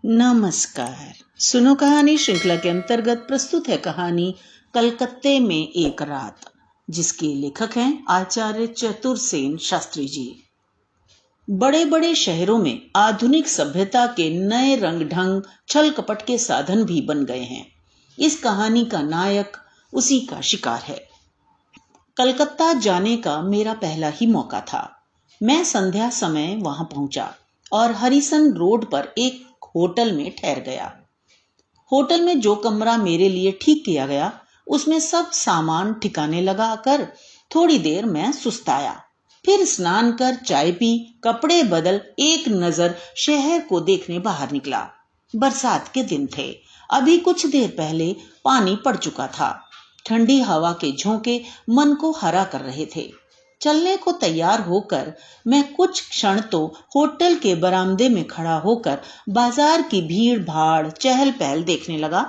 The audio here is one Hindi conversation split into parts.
नमस्कार। सुनो कहानी श्रृंखला के अंतर्गत प्रस्तुत है कहानी कलकत्ते में एक रात, जिसके लेखक हैं आचार्य चतुरसेन शास्त्री जी। बड़े बड़े शहरों में आधुनिक सभ्यता के नए रंग ढंग छल कपट के साधन भी बन गए हैं। इस कहानी का नायक उसी का शिकार है। कलकत्ता जाने का मेरा पहला ही मौका था। मैं संध्या समय वहां पहुंचा और हरिसन रोड पर एक होटल में ठहर गया। होटल में जो कमरा मेरे लिए ठीक किया गया, उसमें सब सामान ठिकाने लगा कर थोड़ी देर मैं सुस्ताया। फिर स्नान कर चाय पी, कपड़े बदल एक नजर शहर को देखने बाहर निकला। बरसात के दिन थे। अभी कुछ देर पहले पानी पड़ चुका था। ठंडी हवा के झोंके मन को हरा कर रहे थे। चलने को तैयार होकर मैं कुछ क्षण तो होटल के बरामदे में खड़ा होकर बाजार की भीड़ भाड़ चहल पहल देखने लगा।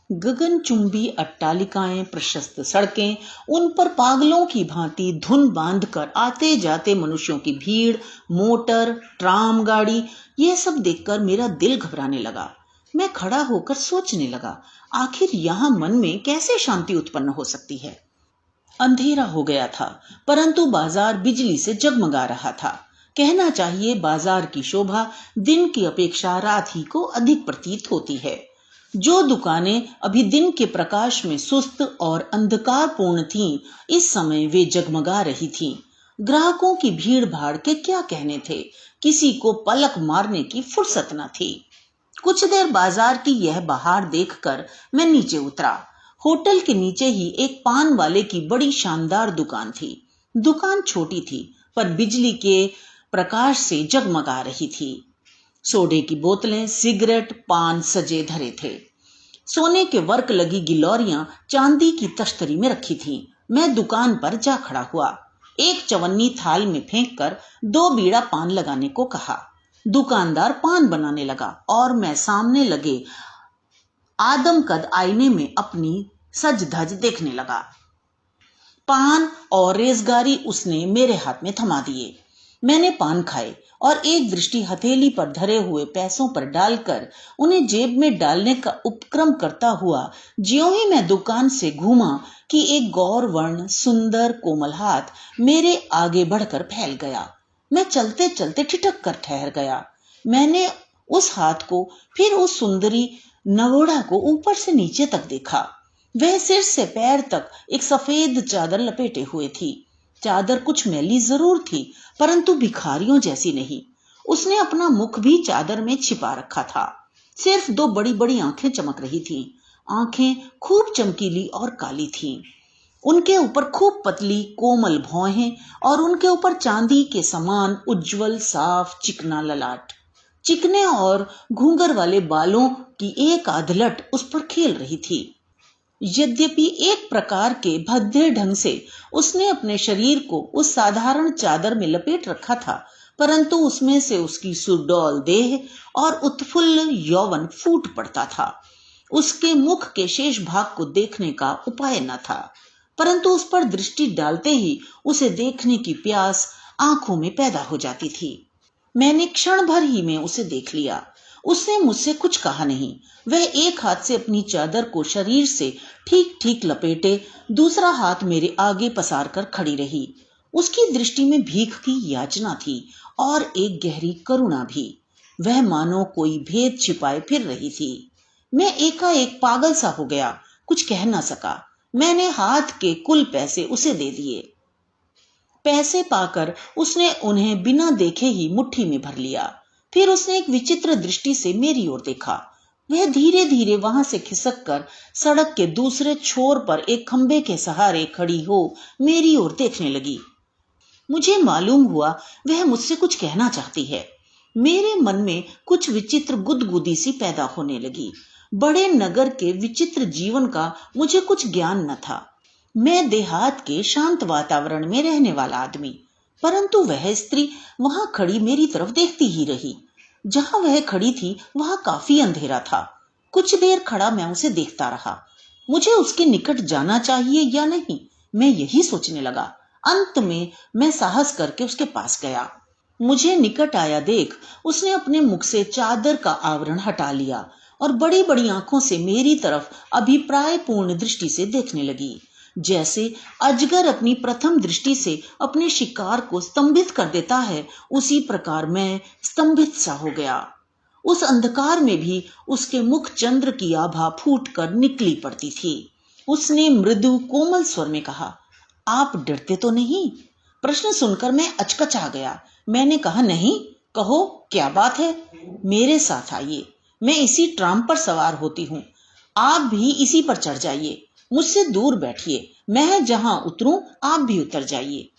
गगनचुंबी अट्टालिकाएं, प्रशस्त सड़कें, उन पर पागलों की भांति धुन बांधकर आते जाते मनुष्यों की भीड़, मोटर, ट्राम गाड़ी, ये सब देखकर मेरा दिल घबराने लगा। मैं खड़ा होकर सोचने लगा, आखिर यहाँ मन में कैसे शांति उत्पन्न हो सकती है। अंधेरा हो गया था, परंतु बाजार बिजली से जगमगा रहा था। कहना चाहिए बाजार की शोभा दिन की अपेक्षा रात ही को अधिक प्रतीत होती है। जो दुकानें अभी दिन के प्रकाश में सुस्त और अंधकारपूर्ण थीं, इस समय वे जगमगा रही थीं। ग्राहकों की भीड़ भाड़ के क्या कहने थे, किसी को पलक मारने की फुर्सत न थी। कुछ देर बाजार की यह बहार देखकर मैं नीचे उतरा। होटल के नीचे ही एक पान वाले की बड़ी शानदार दुकान थी। दुकान छोटी थी, पर बिजली के प्रकाश से जगमगा रही थी। सोडे की बोतलें, सिगरेट, पान सजे धरे थे। सोने के वर्क लगी गिलौरियां चांदी की तश्तरी में रखी थीं। मैं दुकान पर जा खड़ा हुआ। एक चवन्नी थाल में फेंक कर 2 बीड़ा पान लगाने को कहा। दुकानदार पान बनाने लगा और मैं सामने लगे आदमकद आईने में अपनी सज धज देखने लगा। पान और रेजगारी उसने मेरे हाथ में थमा दिए। मैंने पान खाए और एक दृष्टि हथेली पर धरे हुए पैसों पर डालकर उन्हें जेब में डालने का उपक्रम करता हुआ ज्यों ही मैं दुकान से घूमा कि एक गौर वर्ण सुंदर कोमल हाथ मेरे आगे बढ़कर फैल गया। मैं चलते चलते ठिठक कर ठहर गया। मैंने उस हाथ को, फिर उस सुंदरी नवोढ़ा को ऊपर से नीचे तक देखा। वह सिर से पैर तक एक सफेद चादर लपेटे हुए थी। चादर कुछ मैली जरूर थी, परंतु भिखारियों जैसी नहीं। उसने अपना मुख भी चादर में छिपा रखा था। सिर्फ 2 बड़ी बड़ी आंखें चमक रही थीं। आंखें खूब चमकीली और काली थीं। उनके ऊपर खूब पतली कोमल भौहें और उनके ऊपर चांदी के समान उज्जवल साफ चिकना ललाट। चिकने और घूंगर वाले बालों की एक आधलट उस पर खेल रही थी। यद्यपि एक प्रकार के भद्दे ढंग से उसने अपने शरीर को उस साधारण चादर में लपेट रखा था, परंतु उसमें से उसकी सुडौल देह और उत्फुल्ल यौवन फूट पड़ता था। उसके मुख के शेष भाग को देखने का उपाय न था, परंतु उस पर दृष्टि डालते ही उसे देखने की प्यास आंखों में पैदा हो जाती थी। मैंने क्षण भर ही में उसे देख लिया। उसने मुझसे कुछ कहा नहीं। वह एक हाथ से अपनी चादर को शरीर से ठीक ठीक लपेटे, दूसरा हाथ मेरे आगे पसार कर खड़ी रही। उसकी दृष्टि में भीख की याचना थी और एक गहरी करुणा भी। वह मानो कोई भेद छिपाए फिर रही थी। मैं एकाएक पागल सा हो गया, कुछ कह न सका। मैंने हाथ के कुल पैसे उसे दे दिए। पैसे पाकर उसने उन्हें बिना देखे ही मुट्ठी में भर लिया। फिर उसने एक विचित्र दृष्टि से मेरी ओर देखा। वह धीरे धीरे वहां से खिसक कर सड़क के दूसरे छोर पर एक खंबे के सहारे खड़ी हो मेरी ओर देखने लगी। मुझे मालूम हुआ वह मुझसे कुछ कहना चाहती है। मेरे मन में कुछ विचित्र गुदगुदी सी पैदा होने लगी। बड़े नगर के विचित्र जीवन का मुझे कुछ ज्ञान न था। मैं देहात के शांत वातावरण में रहने वाला आदमी, परंतु वह स्त्री वहां खड़ी मेरी तरफ देखती ही रही। जहां वह खड़ी थी वहां काफी अंधेरा था। कुछ देर खड़ा मैं उसे देखता रहा। मुझे उसके निकट जाना चाहिए या नहीं, मैं यही सोचने लगा। अंत में मैं साहस करके उसके पास गया। मुझे निकट आया देख उसने अपने मुख से चादर का आवरण हटा लिया और बड़ी बड़ी आंखों से मेरी तरफ अभिप्राय पूर्ण दृष्टि से देखने लगी, जैसे अजगर अपनी प्रथम दृष्टि से अपने शिकार को स्तंभित कर देता है, उसी प्रकार मैं स्तंभित सा हो गया। उस अंधकार में भी उसके मुख चंद्र की आभा फूट कर निकली पड़ती थी। उसने मृदु कोमल स्वर में कहा, आप डरते तो नहीं? प्रश्न सुनकर मैं अचकचा गया। मैंने कहा, नहीं, कहो क्या बात है। मेरे साथ आइए, मैं इसी ट्राम पर सवार होती हूँ, आप भी इसी पर चढ़ जाइए। मुझसे दूर बैठिए, मैं जहां उतरूं आप भी उतर जाइए।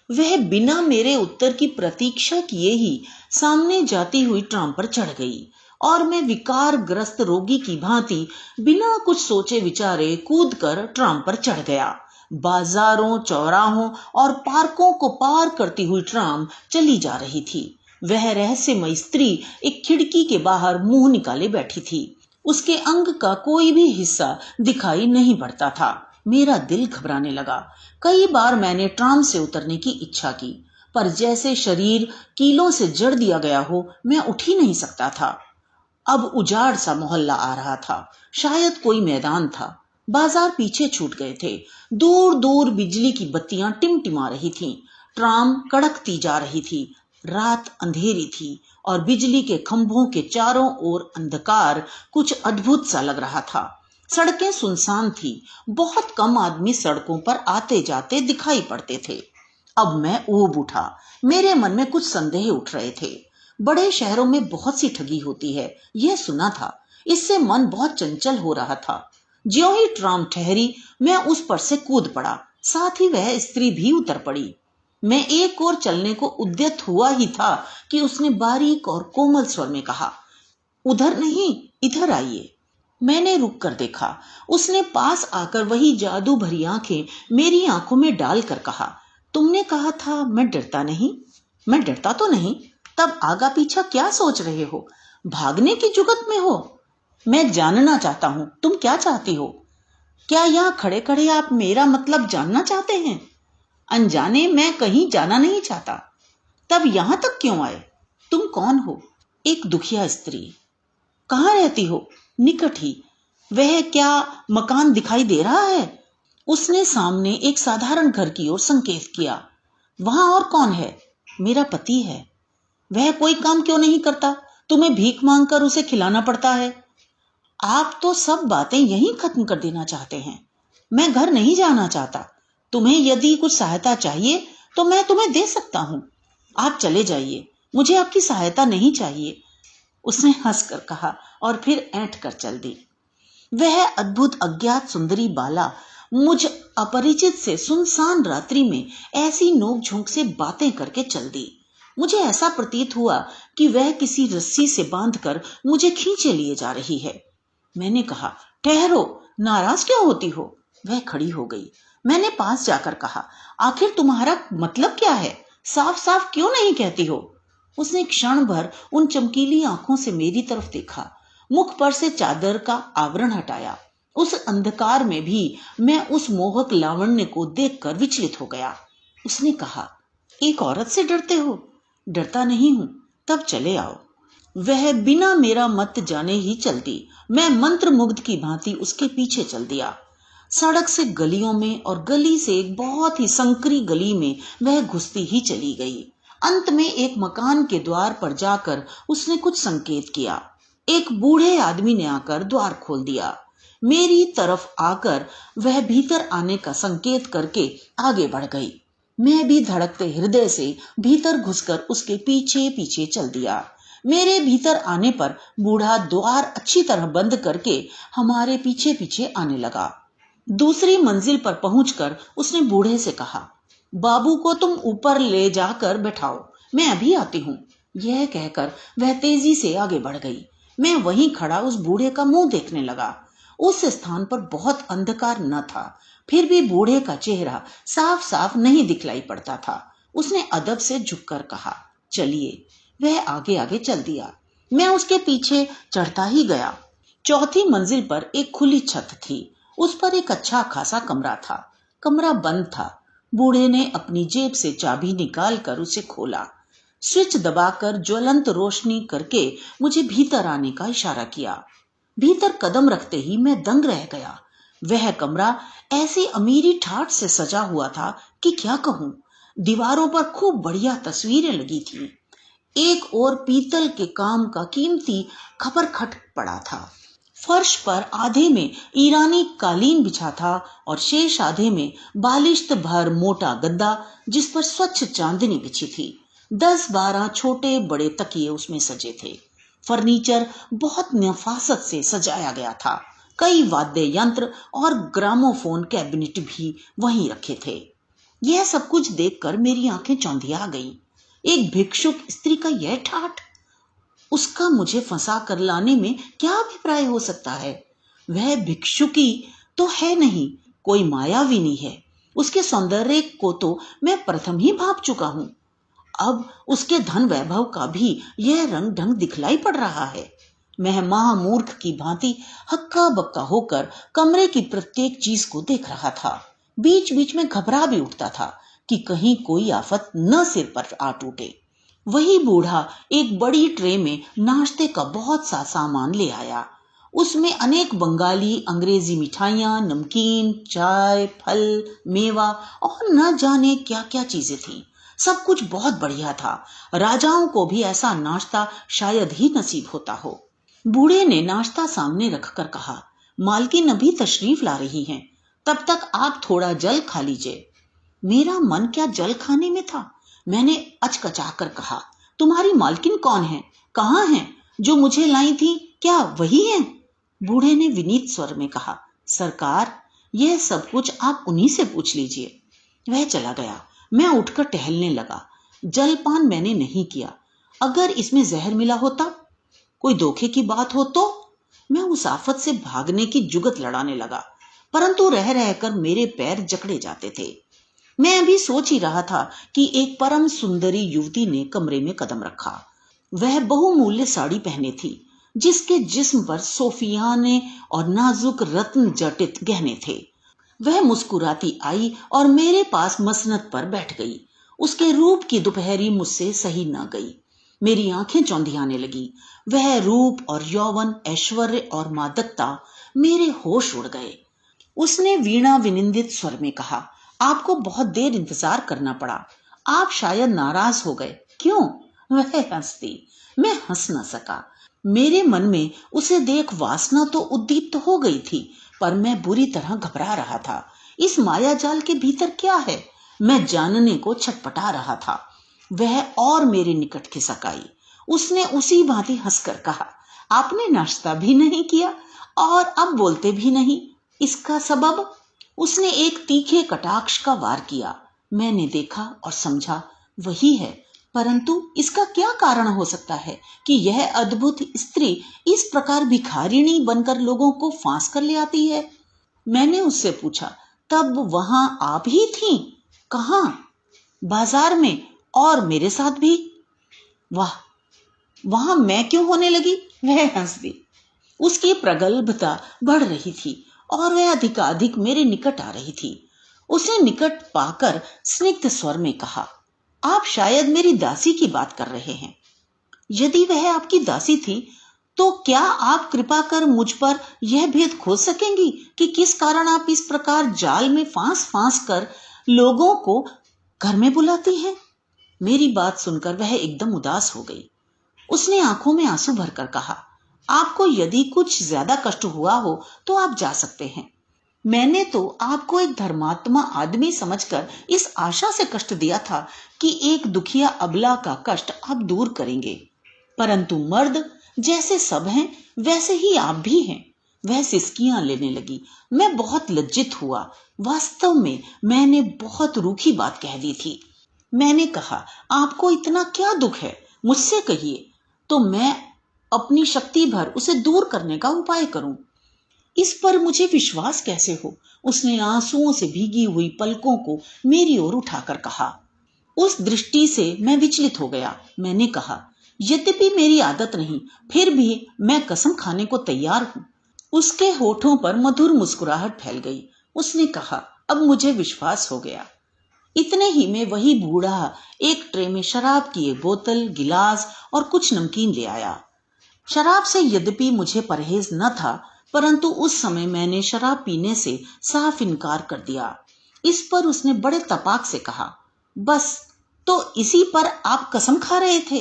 वह बिना मेरे उत्तर की प्रतीक्षा किए ही सामने जाती हुई ट्राम पर चढ़ गई और मैं विकारग्रस्त रोगी की भांति बिना कुछ सोचे विचारे कूदकर ट्राम पर चढ़ गया। बाजारों, चौराहों और पार्कों को पार करती हुई ट्राम चली जा रही थी। वह रहस्यमयी स्त्री एक खिड़की के बाहर मुंह निकाले बैठी थी। उसके अंग का कोई भी हिस्सा दिखाई नहीं पड़ता था। मेरा दिल घबराने लगा। कई बार मैंने ट्राम से उतरने की इच्छा की, पर जैसे शरीर कीलों से जड़ दिया गया हो, मैं उठ ही नहीं सकता था। अब उजाड़ सा मोहल्ला आ रहा था, शायद कोई मैदान था। बाजार पीछे छूट गए थे। दूर दूर बिजली की बत्तियां टिमटिमा रही थीं। ट्राम कड़कती जा रही थी। रात अंधेरी थी और बिजली के खंभों के चारों ओर अंधकार कुछ अद्भुत सा लग रहा था। सड़कें सुनसान थी। बहुत कम आदमी सड़कों पर आते जाते दिखाई पड़ते थे। अब मैं ऊब उठा। मेरे मन में कुछ संदेह उठ रहे थे। बड़े शहरों में बहुत सी ठगी होती है, यह सुना था। इससे मन बहुत चंचल हो रहा था। ज्यों ही ट्राम ठहरी, मैं उस पर से कूद पड़ा। साथ ही वह स्त्री भी उतर पड़ी। मैं एक ओर चलने को उद्यत हुआ ही था कि उसने बारीक और कोमल स्वर में कहा, उधर नहीं, इधर आइए। मैंने रुक कर देखा। उसने पास आकर वही जादू भरी आंखें मेरी आंखों में डालकर कहा, तुमने कहा था मैं डरता नहीं। मैं डरता तो नहीं, तब आगा पीछा क्या सोच रहे हो? भागने की जुगत में हो? मैं जानना चाहता हूं तुम क्या चाहती हो। क्या यहाँ खड़े खड़े आप मेरा मतलब जानना चाहते हैं? अनजाने मैं कहीं जाना नहीं चाहता। तब यहां तक क्यों आए? तुम कौन हो? एक दुखिया स्त्री। कहाँ रहती हो? निकट ही। वह क्या मकान दिखाई दे रहा है? उसने सामने एक साधारण घर की ओर संकेत किया। वहां और कौन है? मेरा पति है। वह कोई काम क्यों नहीं करता? तुम्हें भीख मांगकर उसे खिलाना पड़ता है। आप तो सब बातें यहीं खत्म कर देना चाहते हैं। मैं घर नहीं जाना चाहता। तुम्हें यदि कुछ सहायता चाहिए तो मैं तुम्हें दे सकता हूं। आप चले जाइए, मुझे आपकी सहायता नहीं चाहिए। उसने हंसकर कहा और फिर ऐंठ कर चल दी। वह अद्भुत अज्ञात सुंदरी बाला मुझ अपरिचित से सुनसान रात्रि में ऐसी नोक झोंक से बातें करके चल दी। मुझे ऐसा प्रतीत हुआ कि वह किसी रस्सी से बांधकर मुझे खींचे लिए जा रही है। मैंने कहा, ठहरो, नाराज क्यों होती हो? वह खड़ी हो गई। मैंने पास जाकर कहा, आखिर तुम्हारा मतलब क्या है? साफ साफ क्यों नहीं कहती हो? उसने क्षण भर उन चमकीली आंखों से मेरी तरफ देखा, मुख पर से चादर का आवरण हटाया। उस अंधकार में भी मैं उस मोहक लावण्य को देखकर विचलित हो गया। उसने कहा, एक औरत से डरते हो? डरता नहीं हूं। तब चले आओ। वह बिना मेरा मत जाने ही चल दी। मैं मंत्र मुग्ध की भांति उसके पीछे चल दिया। सड़क से गलियों में और गली से एक बहुत ही संकरी गली में वह घुसती ही चली गई। अंत में एक मकान के द्वार पर जाकर उसने कुछ संकेत किया। एक बूढ़े आदमी ने आकर द्वार खोल दिया। मेरी तरफ आकर वह भीतर आने का संकेत करके आगे बढ़ गई। मैं भी धड़कते हृदय से भीतर घुसकर उसके पीछे पीछे चल दिया। मेरे भीतर आने पर बूढ़ा द्वार अच्छी तरह बंद करके हमारे पीछे पीछे आने लगा। दूसरी मंजिल पर पहुंचकर उसने बूढ़े से कहा, बाबू को तुम ऊपर ले जाकर बैठाओ, मैं अभी आती हूँ। यह कहकर वह तेजी से आगे बढ़ गई। मैं वहीं खड़ा उस बूढ़े का मुंह देखने लगा। उस स्थान पर बहुत अंधकार न था, फिर भी बूढ़े का चेहरा साफ साफ नहीं दिखलाई पड़ता था। उसने अदब से झुककर कहा, चलिए। वह आगे आगे चल दिया। मैं उसके पीछे चढ़ता ही गया। चौथी मंजिल पर एक खुली छत थी। उस पर एक अच्छा खासा कमरा था। कमरा बंद था। बूढ़े ने अपनी जेब से चाबी निकालकर उसे खोला। स्विच दबाकर ज्वलंत रोशनी करके मुझे भीतर आने का इशारा किया। भीतर कदम रखते ही मैं दंग रह गया। वह कमरा ऐसी अमीरी ठाठ से सजा हुआ था कि क्या कहूं। दीवारों पर खूब बढ़िया तस्वीरें लगी थी। एक और पीतल के काम का कीमती खपरखट पड़ा था। फर्श पर आधे में ईरानी कालीन बिछा था और शेष आधे में बालिश्त भर मोटा गद्दा जिस पर स्वच्छ चांदनी बिछी थी। 10-12 छोटे बड़े तकिए उसमें सजे थे। फर्नीचर बहुत नफासत से सजाया गया था। कई वाद्य यंत्र और ग्रामोफोन कैबिनेट भी वहीं रखे थे। यह सब कुछ देखकर मेरी आंखें चौंधिया गईं। एक भिक्षुक स्त्री का यह ठाठ, उसका मुझे फंसा कर लाने में क्या अभिप्राय हो सकता है। वह भिक्षुकी तो है नहीं, कोई मायाविनी है। उसके सौंदर्य को तो मैं प्रथम ही भांप चुका हूं। अब उसके धन वैभव का भी यह रंग ढंग दिखलाई पड़ रहा है। मैं महामूर्ख की भांति हक्का बक्का होकर कमरे की प्रत्येक चीज को देख रहा था। बीच बीच में घबरा भी उठता था कि कहीं कोई आफत न सिर पर आ टूटे। वही बूढ़ा एक बड़ी ट्रे में नाश्ते का बहुत सा सामान ले आया। उसमें अनेक बंगाली अंग्रेजी मिठाइयां, नमकीन, चाय, फल, मेवा और न जाने क्या क्या चीजें थी। सब कुछ बहुत बढ़िया था। राजाओं को भी ऐसा नाश्ता शायद ही नसीब होता हो। बूढ़े ने नाश्ता सामने रखकर कहा, मालकिन अभी तशरीफ ला रही हैं, तब तक आप थोड़ा जल खा लीजिए। मेरा मन क्या जल खाने में था। मैंने अचकचाकर कहा, तुम्हारी मालकिन कौन है, कहाँ है? जो मुझे लाई थी क्या वही है? बूढ़े ने विनीत स्वर में कहा, सरकार, यह सब कुछ आप उन्हीं से पूछ लीजिए। वह चला गया। मैं उठकर टहलने लगा। जलपान मैंने नहीं किया। अगर इसमें जहर मिला होता, कोई धोखे की बात हो तो? मैं उस आफत से भागने की जुगत लड़ाने लगा, परंतु रह रहकर मेरे पैर जकड़े जाते थे। मैं अभी सोच ही रहा था कि एक परम सुंदरी युवती ने कमरे में कदम रखा। वह बहुमूल्य साड़ी पहने थी, जिसके जिस्म पर सोफियाने और नाजुक रत्न जटित गहने थे। वह मुस्कुराती आई और मेरे पास मसनद पर बैठ गई। उसके रूप की दोपहरी मुझसे सही न गई। मेरी आंखें चौंधियाने लगी। वह रूप और यौवन, ऐश्वर्य और मादकता, मेरे होश उड़ गए। उसने वीणा विनिंदित स्वर में कहा, आपको बहुत देर इंतजार करना पड़ा। आप शायद नाराज हो गए, क्यों? वह हंसती। मैं हंस न सका। मेरे मन में उसे देख वासना तो उद्दीप्त हो गई थी, पर मैं बुरी तरह घबरा रहा था। इस माया जाल के भीतर क्या है, मैं जानने को छटपटा रहा था। वह और मेरे निकट खिसक आई। उसने उसी भांति हंसकर कहा, आपने नाश्ता भी नहीं किया और अब बोलते भी नहीं, इसका सबब? उसने एक तीखे कटाक्ष का वार किया। मैंने देखा और समझा, वही है, परंतु इसका क्या कारण हो सकता है कि यह अद्भुत स्त्री इस प्रकार भिखारिणी बनकर लोगों को फांस कर ले आती है? मैंने उससे पूछा, तब वहां आप ही थीं? कहाँ? बाजार में, और मेरे साथ भी। वाह, वहां मैं क्यों होने लगी? वह हंस दी। उसकी प्रगल्भता बढ़ रही थी और वह अधिकाधिक मेरे निकट आ रही थी। उसने निकट पाकर स्निग्ध स्वर में कहा, आप शायद मेरी दासी की बात कर रहे हैं। यदि वह आपकी दासी थी तो क्या आप कृपा कर मुझ पर यह भेद खोज सकेंगी कि किस कारण आप इस प्रकार जाल में फांस फांस कर लोगों को घर में बुलाती हैं? मेरी बात सुनकर वह एकदम उदास हो गई। उसने आंखों में आंसू भरकर कहा, आपको यदि कुछ ज्यादा कष्ट हुआ हो तो आप जा सकते हैं। मैंने तो आपको एक धर्मात्मा आदमी समझकर इस आशा से कष्ट दिया था कि एक दुखिया अबला का कष्ट आप दूर करेंगे, परंतु मर्द जैसे सब हैं वैसे ही आप भी हैं। वह सिसकियां लेने लगी। मैं बहुत लज्जित हुआ। वास्तव में मैंने बहुत रूखी बात कह दी थी। मैंने कहा, आपको इतना क्या दुख है, मुझसे कहिए तो मैं अपनी शक्ति भर उसे दूर करने का उपाय करूं। इस पर मुझे विश्वास कैसे हो? उसने आंसुओं से भीगी हुई पलकों को मेरी ओर उठाकर कहा। उस दृष्टि से मैं विचलित हो गया। मैंने कहा, यद्यपि मेरी आदत नहीं, फिर भी मैं कसम खाने को तैयार हूं। उसके होठों पर मधुर मुस्कुराहट फैल गई। उसने कहा, अब मुझे विश्वास हो गया। इतने ही में वही बूढ़ा एक ट्रे में शराब की एक बोतल, गिलास और कुछ नमकीन ले आया। शराब से यद्यपि मुझे परहेज न था, परंतु उस समय मैंने शराब पीने से साफ इनकार कर दिया। इस पर उसने बड़े तपाक से कहा, बस तो इसी पर आप कसम खा रहे थे?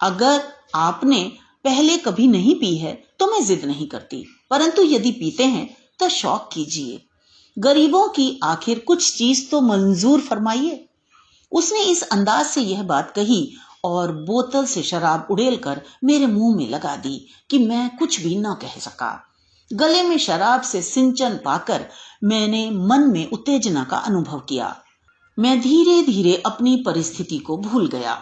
अगर आपने पहले कभी नहीं पी है तो मैं जिद नहीं करती, परंतु यदि पीते हैं तो शौक कीजिए। गरीबों की आखिर कुछ चीज तो मंजूर फरमाइए। उसने इस अंदाज से यह बात कही और बोतल से शराब उड़ेलकर मेरे मुंह में लगा दी कि मैं कुछ भी न कह सका। गले में शराब से सिंचन पाकर मैंने मन में उत्तेजना का अनुभव किया। मैं धीरे धीरे अपनी परिस्थिति को भूल गया।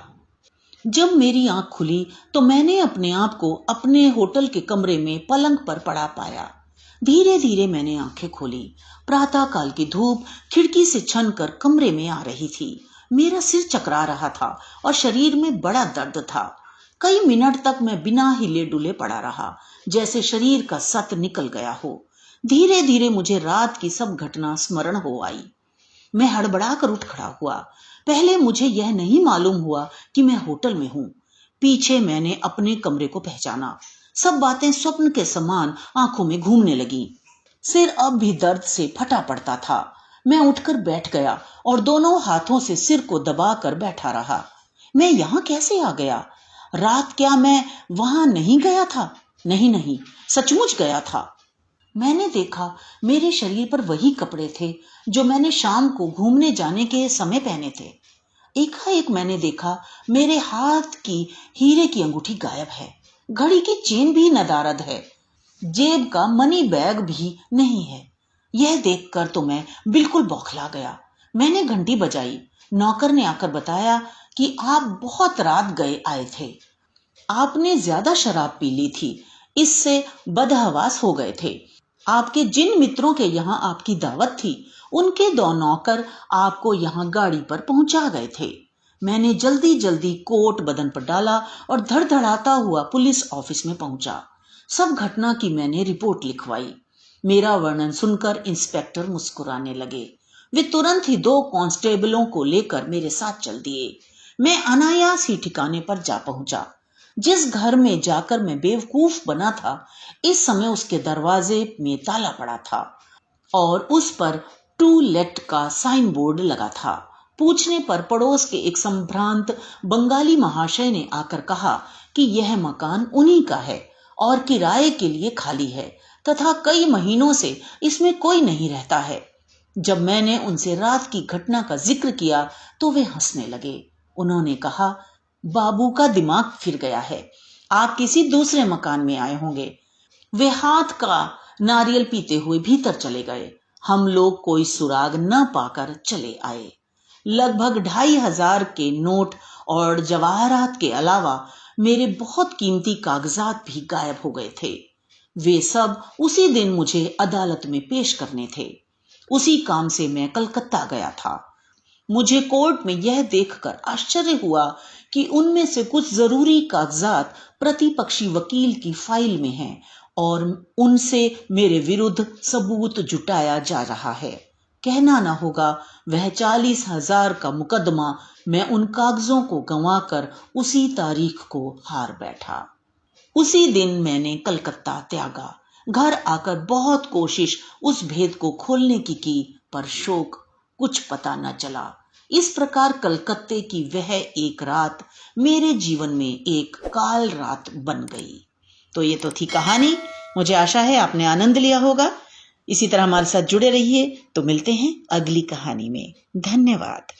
जब मेरी आंख खुली तो मैंने अपने आप को अपने होटल के कमरे में पलंग पर पड़ा पाया। धीरे धीरे मैंने आंखें खोली। प्रातः काल की धूप खिड़की से छनकर कमरे में आ रही थी। मेरा सिर चकरा रहा था और शरीर में बड़ा दर्द था। कई मिनट तक मैं बिना हिले डुले पड़ा रहा, जैसे शरीर का सत निकल गया हो। धीरे धीरे मुझे रात की सब घटना स्मरण हो आई। मैं हड़बड़ा कर उठ खड़ा हुआ। पहले मुझे यह नहीं मालूम हुआ कि मैं होटल में हूं। पीछे मैंने अपने कमरे को पहचाना। सब बातें स्वप्न के समान आंखों में घूमने लगी। सिर अब भी दर्द से फटा पड़ता था। मैं उठकर बैठ गया और दोनों हाथों से सिर को दबाकर बैठा रहा। मैं यहां कैसे आ गया? रात क्या मैं वहां नहीं गया था? नहीं नहीं, सचमुच गया था। मैंने देखा मेरे शरीर पर वही कपड़े थे जो मैंने शाम को घूमने जाने के समय पहने थे। एकाएक मैंने देखा मेरे हाथ की हीरे की अंगूठी गायब है। घड़ी की चेन भी नदारद है। जेब का मनी बैग भी नहीं है। यह देखकर तो मैं बिल्कुल बौखला गया। मैंने घंटी बजाई। नौकर ने आकर बताया कि आप बहुत रात गए आए थे। आपने ज्यादा शराब पी ली थी, इससे बदहवास हो गए थे। आपके जिन मित्रों के यहाँ आपकी दावत थी, उनके 2 नौकर आपको यहाँ गाड़ी पर पहुंचा गए थे। मैंने जल्दी जल्दी कोट बदन पर डाला और धड़धड़ाता हुआ पुलिस ऑफिस में पहुंचा। सब घटना की मैंने रिपोर्ट लिखवाई। मेरा वर्णन सुनकर इंस्पेक्टर मुस्कुराने लगे। वे तुरंत ही 2 कांस्टेबलों को लेकर मेरे साथ चल दिए। मैं अनायास ही ठिकाने पर जा पहुंचा। जिस घर में जाकर मैं बेवकूफ बना था, इस समय उसके दरवाजे में ताला पड़ा था और उस पर टू लेट का साइन बोर्ड लगा था। पूछने पर पड़ोस के एक संभ्रांत बंगाली महाशय ने आकर कहा कि यह मकान उन्हीं का है और किराए के लिए खाली है तथा कई महीनों से इसमें कोई नहीं रहता है। जब मैंने उनसे रात की घटना का जिक्र किया तो वे हंसने लगे। उन्होंने कहा, बाबू का दिमाग फिर गया है, आप किसी दूसरे मकान में आए होंगे। वे हाथ का नारियल पीते हुए भीतर चले गए। हम लोग कोई सुराग न पाकर चले आए। लगभग 2500 के नोट और जवाहरात के अलावा मेरे बहुत कीमती कागजात भी गायब हो गए थे। वे सब उसी दिन मुझे अदालत में पेश करने थे। उसी काम से मैं कलकत्ता गया था। मुझे कोर्ट में यह देखकर आश्चर्य हुआ कि उनमें से कुछ जरूरी कागजात प्रतिपक्षी वकील की फाइल में हैं और उनसे मेरे विरुद्ध सबूत जुटाया जा रहा है। कहना न होगा, वह 40,000 का मुकदमा मैं उन कागजों को गंवाकर उसी तारीख को हार बैठा। उसी दिन मैंने कलकत्ता त्यागा। घर आकर बहुत कोशिश उस भेद को खोलने की पर शोक कुछ पता न चला। इस प्रकार कलकत्ते की वह एक रात मेरे जीवन में एक काल रात बन गई। तो ये तो थी कहानी। मुझे आशा है आपने आनंद लिया होगा। इसी तरह हमारे साथ जुड़े रहिए। तो मिलते हैं अगली कहानी में। धन्यवाद।